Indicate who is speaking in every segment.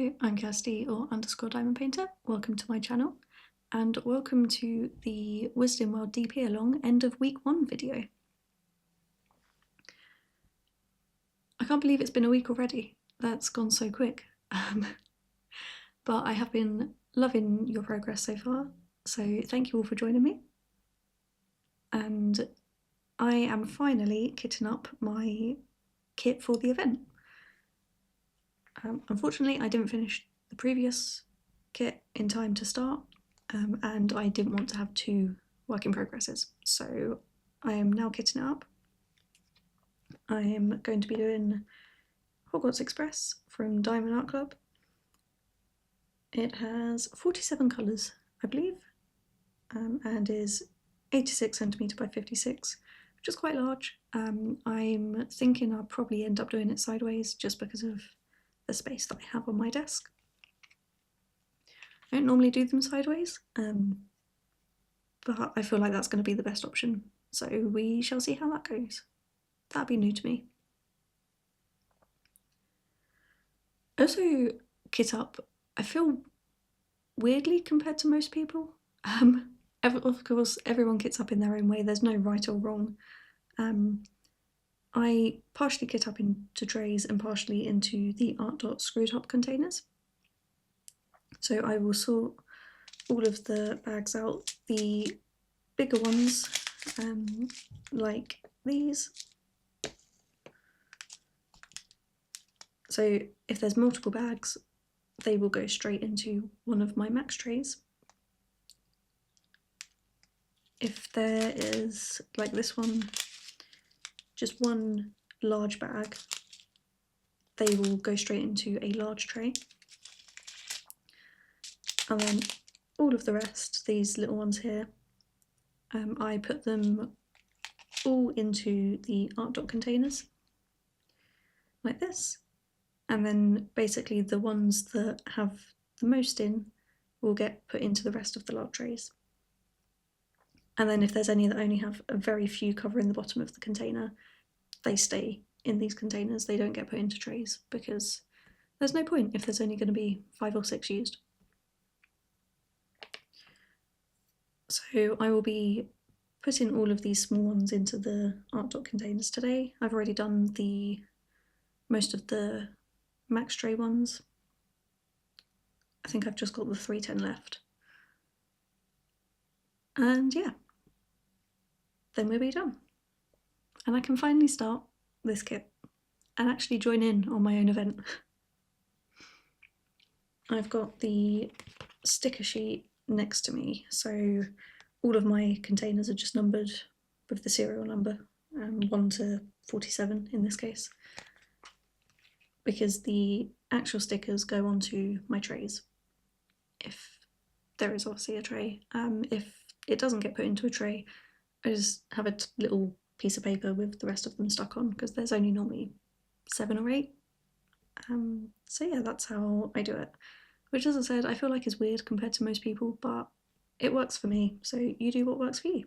Speaker 1: Hello, I'm Kirsty or _Diamond Painter. Welcome to my channel and welcome to the Wizarding World DP Along end of week 1 video. I can't believe it's been a week already. That's gone so quick. But I have been loving your progress so far, so thank you all for joining me. And I am finally kitting up my kit for the event. Unfortunately, I didn't finish the previous kit in time to start, and I didn't want to have 2 work in progresses, so I am now kitting it up. I am going to be doing Hogwarts Express from Diamond Art Club. It has 47 colours, I believe, and is 86 cm by 56, which is quite large. I'm thinking I'll probably end up doing it sideways just because of the space that I have on my desk. I don't normally do them sideways, but I feel like that's going to be the best option, so we shall see how that goes. That'd be new to me. I also kit up, I feel weirdly compared to most people. Of course, everyone kits up in their own way, there's no right or wrong. I partially kit up into trays and partially into the Art Dot screw top containers. So I will sort all of the bags out. The bigger ones, like these. So if there's multiple bags, they will go straight into one of my max trays. If there is, like this one, just one large bag, they will go straight into a large tray. And then all of the rest, these little ones here, I put them all into the Art Dot containers, like this. And then basically the ones that have the most in will get put into the rest of the large trays. And then if there's any that only have a very few covering the bottom of the container, they stay in these containers, they don't get put into trays, because there's no point if there's only going to be 5 or 6 used. So I will be putting all of these small ones into the Art Dot containers today. I've already done most of the max tray ones. I think I've just got the 310 left. And yeah, then we'll be done. And I can finally start this kit and actually join in on my own event. I've got the sticker sheet next to me, so all of my containers are just numbered with the serial number, 1 to 47 in this case, because the actual stickers go onto my trays, if there is obviously a tray. If it doesn't get put into a tray, I just have a little piece of paper with the rest of them stuck on, because there's only normally 7 or 8. So yeah, that's how I do it, which, as I said, I feel like is weird compared to most people, but it works for me, so you do what works for you.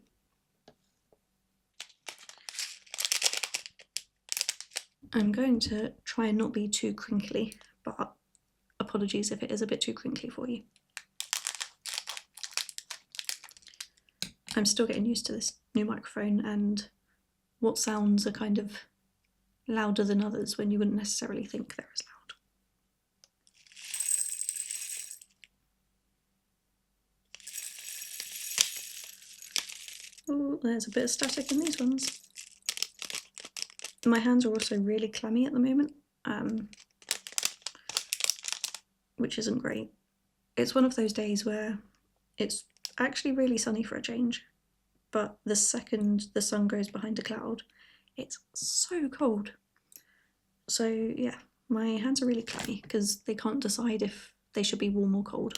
Speaker 1: I'm going to try and not be too crinkly, but apologies if it is a bit too crinkly for you. I'm still getting used to this new microphone and what sounds are kind of louder than others when you wouldn't necessarily think they're as loud. Oh, there's a bit of static in these ones. My hands are also really clammy at the moment, which isn't great. It's one of those days where it's actually really sunny for a change, but the second the sun goes behind a cloud, it's so cold. So yeah, my hands are really clammy because they can't decide if they should be warm or cold.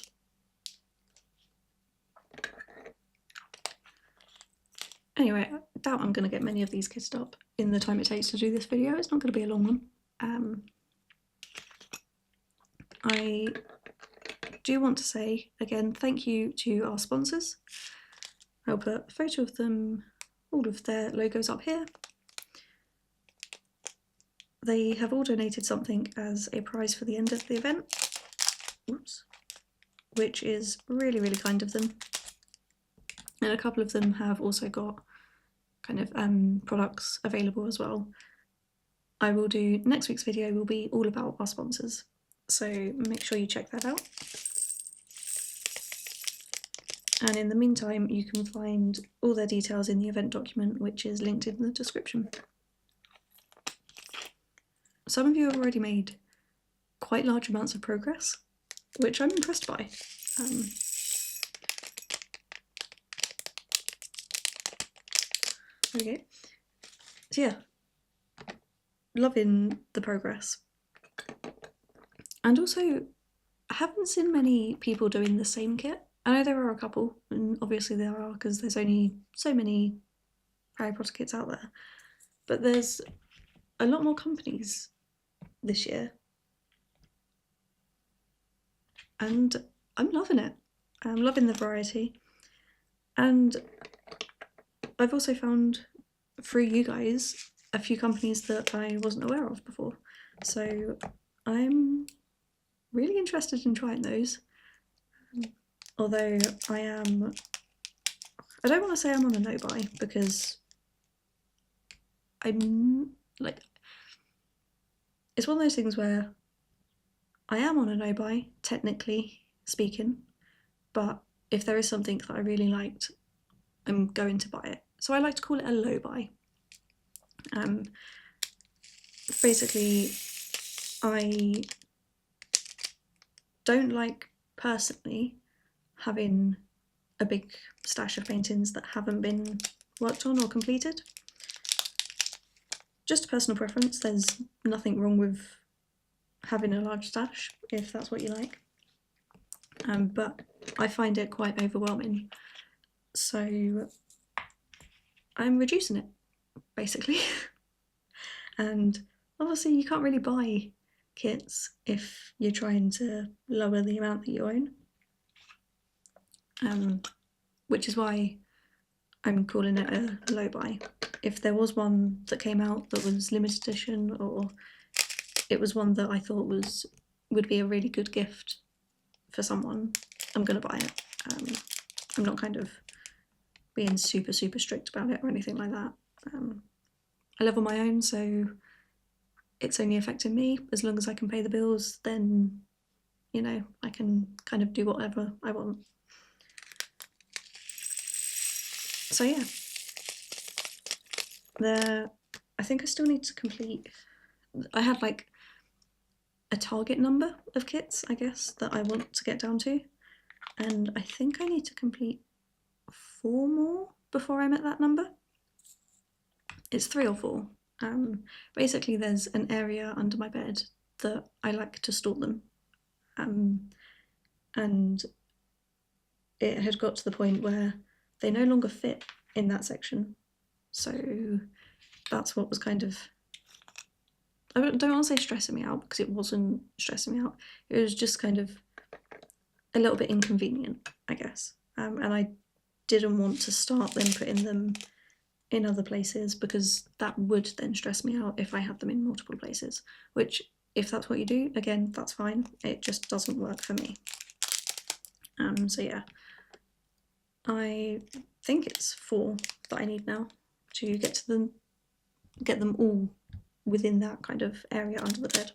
Speaker 1: Anyway, I doubt I'm going to get many of these kitted up in the time it takes to do this video. It's not going to be a long one. I do want to say, again, thank you to our sponsors. I'll put a photo of them, all of their logos up here. They have all donated something as a prize for the end of the event. which is really, really kind of them. And a couple of them have also got kind of products available as well. I will do, next week's video will be all about our sponsors, so make sure you check that out. And in the meantime, you can find all their details in the event document, which is linked in the description. Some of you have already made quite large amounts of progress, which I'm impressed by. Okay, so yeah, loving the progress. And also, I haven't seen many people doing the same kit. I know there are a couple, and obviously there are because there's only so many Harry Potter kits out there, but there's a lot more companies this year, and I'm loving it. I'm loving the variety, and I've also found through you guys a few companies that I wasn't aware of before, so I'm really interested in trying those. Although I don't want to say I'm on a no buy, because I'm like, it's one of those things where I am on a no buy, technically speaking, but if there is something that I really liked, I'm going to buy it. So I like to call it a low buy. Basically, I don't like personally having a big stash of paintings that haven't been worked on or completed. Just a personal preference, there's nothing wrong with having a large stash if that's what you like, but I find it quite overwhelming, so I'm reducing it basically. And obviously you can't really buy kits if you're trying to lower the amount that you own, which is why I'm calling it a low buy. If there was one that came out that was limited edition, or it was one that I thought would be a really good gift for someone, I'm gonna buy it. I'm not kind of being super strict about it or anything like that. I live on my own, so it's only affecting me. As long as I can pay the bills, then, you know, I can kind of do whatever I want. So yeah, I think I still need to complete, I had like a target number of kits, I guess, that I want to get down to, and I think I need to complete 4 more before I'm at that number. It's 3 or 4. Basically there's an area under my bed that I like to store them, and it had got to the point where they no longer fit in that section, so that's what was kind of, I don't want to say stressing me out, because it wasn't stressing me out, it was just kind of a little bit inconvenient, I guess, and I didn't want to start then putting them in other places, because that would then stress me out if I had them in multiple places, which, if that's what you do, again, that's fine, it just doesn't work for me. So yeah, I think it's 4 that I need now to get them all within that kind of area under the bed.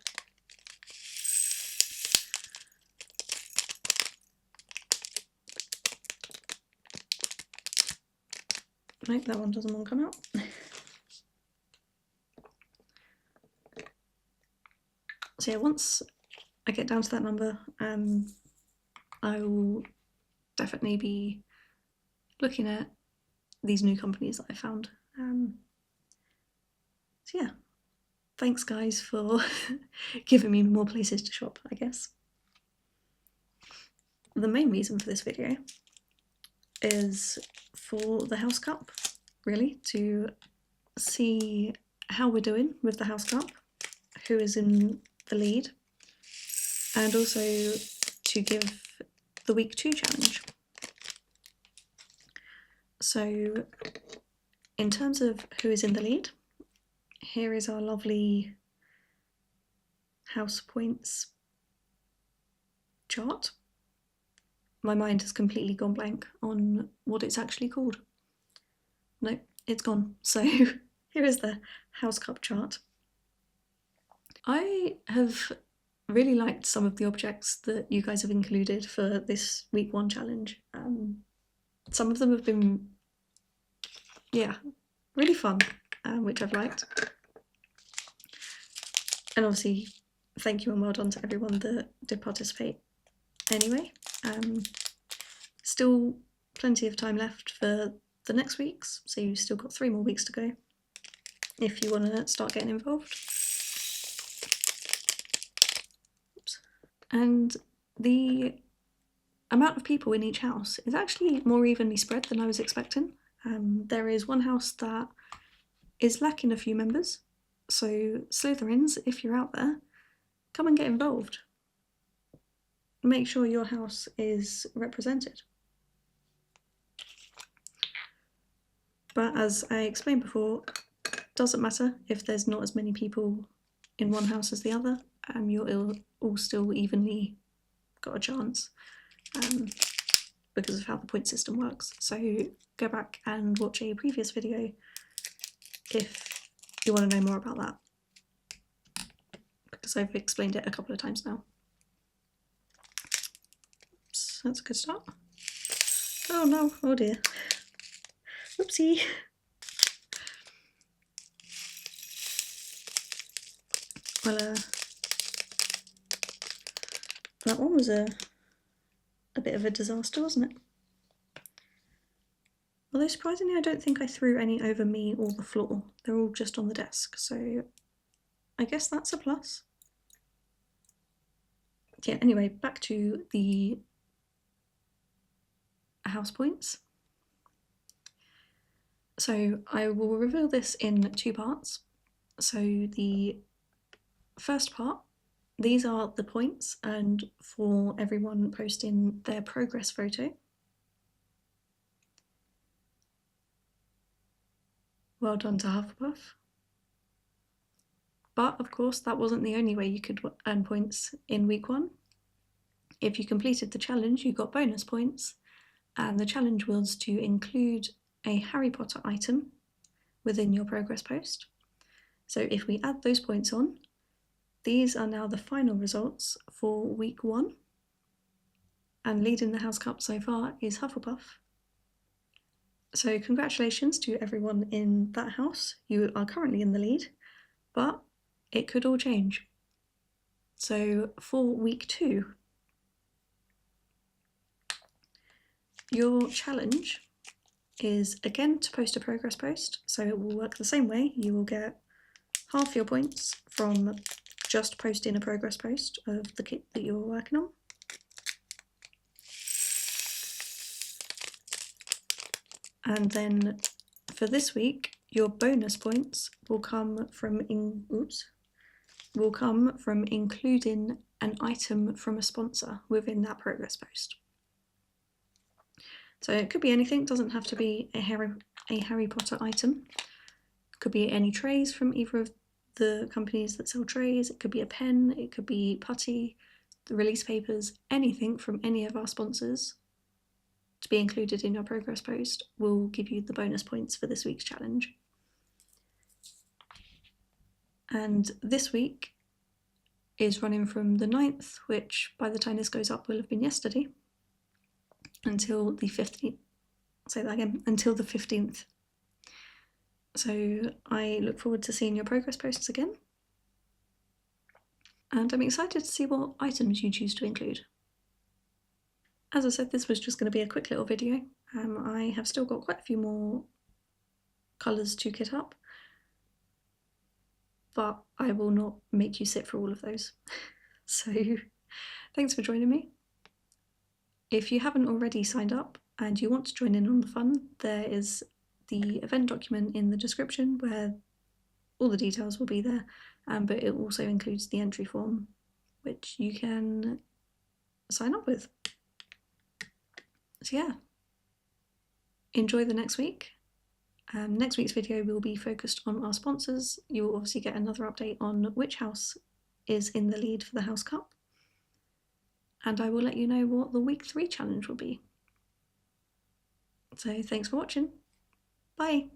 Speaker 1: Nope, that one doesn't want to come out. So yeah, once I get down to that number, I will definitely be looking at these new companies that I found. So yeah, thanks guys for giving me more places to shop, I guess. The main reason for this video is for the house cup, really, to see how we're doing with the house cup, who is in the lead, and also to give the week 2 challenge. So in terms of who is in the lead, here is our lovely house points chart. My mind has completely gone blank on what it's actually called. No, it's gone. So here is the House Cup chart. I have really liked some of the objects that you guys have included for this week 1 challenge. Some of them have been, yeah, really fun, which I've liked. And obviously, thank you and well done to everyone that did participate anyway. Still plenty of time left for the next weeks, so you've still got 3 more weeks to go if you want to start getting involved. Oops. And the amount of people in each house is actually more evenly spread than I was expecting. There is one house that is lacking a few members, so Slytherins, if you're out there, come and get involved. Make sure your house is represented. But as I explained before, doesn't matter if there's not as many people in one house as the other, you're all still evenly got a chance because of how the point system works. So go back and watch a previous video if you want to know more about that, because I've explained it a couple of times now. Oops, that's a good start. Oh no, oh dear. Oopsie. Well, that one was a bit of a disaster, wasn't it? Although surprisingly, I don't think I threw any over me or the floor. They're all just on the desk, so I guess that's a plus. Yeah, anyway, back to the house points. So I will reveal this in 2 parts. So the first part, these are the points earned for everyone posting their progress photo. Well done to Hufflepuff. But of course, that wasn't the only way you could earn points in week 1. If you completed the challenge, you got bonus points, and the challenge was to include a Harry Potter item within your progress post. So if we add those points on, these are now the final results for week 1. And leading the House Cup so far is Hufflepuff. So congratulations to everyone in that house. You are currently in the lead, but it could all change. So for week 2, your challenge is again to post a progress post. So it will work the same way. You will get half your points from just posting a progress post of the kit that you're working on. And then for this week, your bonus points will come from including an item from a sponsor within that progress post. So it could be anything, it doesn't have to be a Harry Potter item. It could be any trays from either of the companies that sell trays, it could be a pen, it could be putty, the release papers, anything from any of our sponsors to be included in your progress post will give you the bonus points for this week's challenge. And this week is running from the 9th, which by the time this goes up will have been yesterday, until the 15th. I'll say that again, until the 15th. So I look forward to seeing your progress posts again. And I'm excited to see what items you choose to include. As I said, this was just going to be a quick little video. I have still got quite a few more colours to kit up, but I will not make you sit for all of those. So thanks for joining me. If you haven't already signed up and you want to join in on the fun, there is the event document in the description where all the details will be there, but it also includes the entry form, which you can sign up with. So yeah, enjoy the next week. Next week's video will be focused on our sponsors. You will obviously get another update on which house is in the lead for the House Cup. and I will let you know what the week 3 challenge will be. So thanks for watching. Bye!